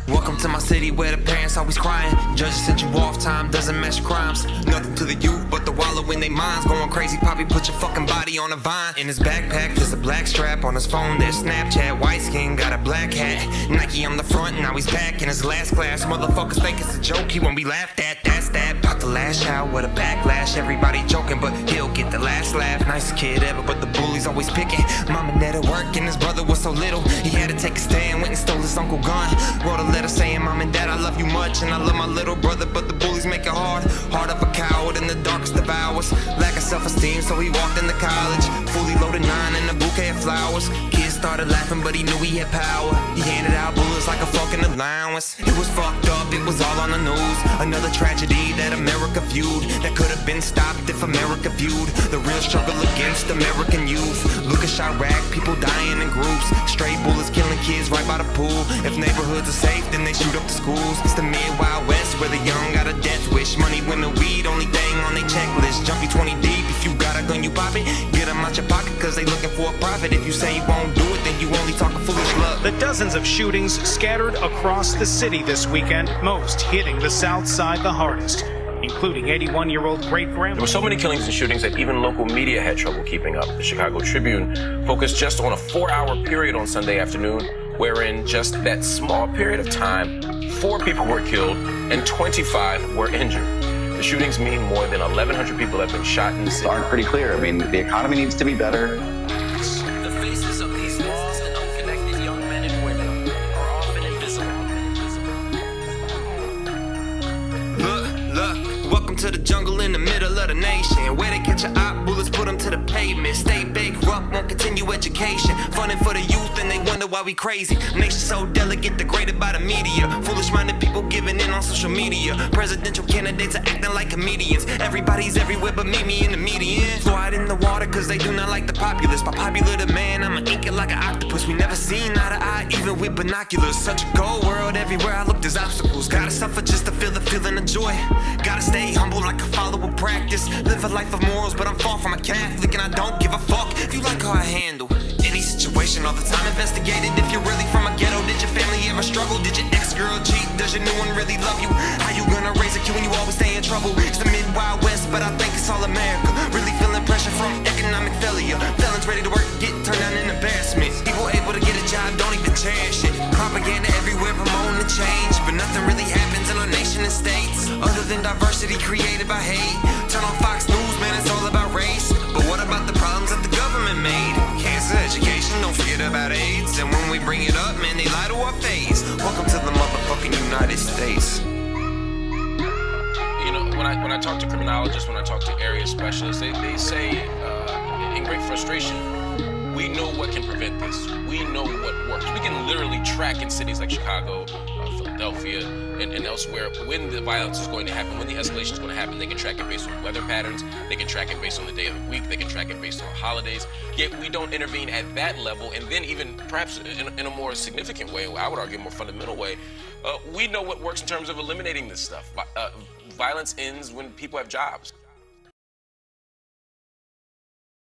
Welcome to my city where the parents always crying. Judges sent you off, time doesn't match crimes. Nothing to the youth but the wallow in their minds. Going crazy, Poppy put your fucking body on a vine. In his backpack there's a black strap. On his phone there's Snapchat. White skin, got a black hat. Nike on the front, now he's back in his last class. Motherfuckers think it's a joke, he won't be laughed at. That's that. About to lash out with a backlash. Everybody joking, but he'll get the last laugh. Nicest kid ever, but the bully's always picking. Mama net at work and his brother was so little. He had to take a stand, went and stole his uncle gun. Wrote a letter saying, Mom and Dad, I love you much, and I love my little brother, but the bullies make it hard. Heart of a coward in the darkest of hours. Lack of self-esteem, so he walked into college. Fully loaded 9 and a bouquet of flowers. Kids started laughing, but he knew he had power. He handed out bullets like a fucking allowance. It was fucked up, it was all on the news. Another tragedy that America viewed, that could have been stopped if America viewed the real struggle against American youth. Look at Chirac, people dying in groups. Stray bullets killing kids right by the pool. If neighborhoods are safe, then they shoot up the schools. It's the mid-wild west where the young got a death wish. Money, women, weed, only thing on their checklist. Jump you 20 deep, if you got a gun you pop it. Get them out your pocket cause they looking for a profit. If you say you won't do it, then you only talking foolish luck. The dozens of shootings scattered across the city this weekend, most hitting the south side the hardest, including 81-year-old great-grandma. There were so many killings and shootings that even local media had trouble keeping up. The Chicago Tribune focused just on a 4-hour period on Sunday afternoon, wherein just that small period of time, 4 people were killed and 25 were injured. The shootings mean more than 1,100 people have been shot in the city. Aren't pretty clear. I mean, the economy needs to be better. The faces of these lost and unconnected young men and women are often invisible. Look, welcome to the jungle in the middle of the nation, where they catch your op bullets, put them to the pavement. Stay bankrupt, won't continue education. Funding for the youth and they wonder why we crazy. Nation so delicate, degraded by the media. Foolish-minded people giving in on social media. Presidential candidates are acting like comedians. Everybody's everywhere but me in the median. Fluoride in the water cause they do not like the populace. By popular demand, I'ma ink it like an octopus. We never seen eye to eye, even with binoculars. Such a cold world, everywhere I look there's obstacles. Gotta suffer just to feel the feeling of joy. Gotta stay humble like a follower practice. Live a life of morals, but I'm far from a Catholic, and I don't give a fuck if you like how I handle any situation all the time. Investigated if you're really from a ghetto. Did your family ever struggle? Did your ex-girl cheat? Does your new one really love you? How you gonna raise a kid when you always stay in trouble? It's the mid-wild west, but I think it's all America. Really feeling pressure from economic failure. Felons ready to work, get turned down in embarrassment. People able to get a job, don't even cherish it. Propaganda everywhere promoting the change, but nothing really happens in our nation and states other than diversity created by hate. Turn on Fox News, man, it's all about race. But what about the problems that the government made? Cancer, education, don't forget about AIDS. And when we bring it up, man, they lie to our face. Welcome to the motherfucking United States. You know, when I talk to criminologists, when I talk to area specialists, they say in great frustration, we know what can prevent this. We know what works. We can literally track in cities like Chicago, Philadelphia, and elsewhere when the violence is going to happen, when the escalation is going to happen. They can track it based on weather patterns. They can track it based on the day of the week. They can track it based on holidays. Yet we don't intervene at that level. And then even perhaps in a more significant way, I would argue a more fundamental way, we know what works in terms of eliminating this stuff. Violence ends when people have jobs.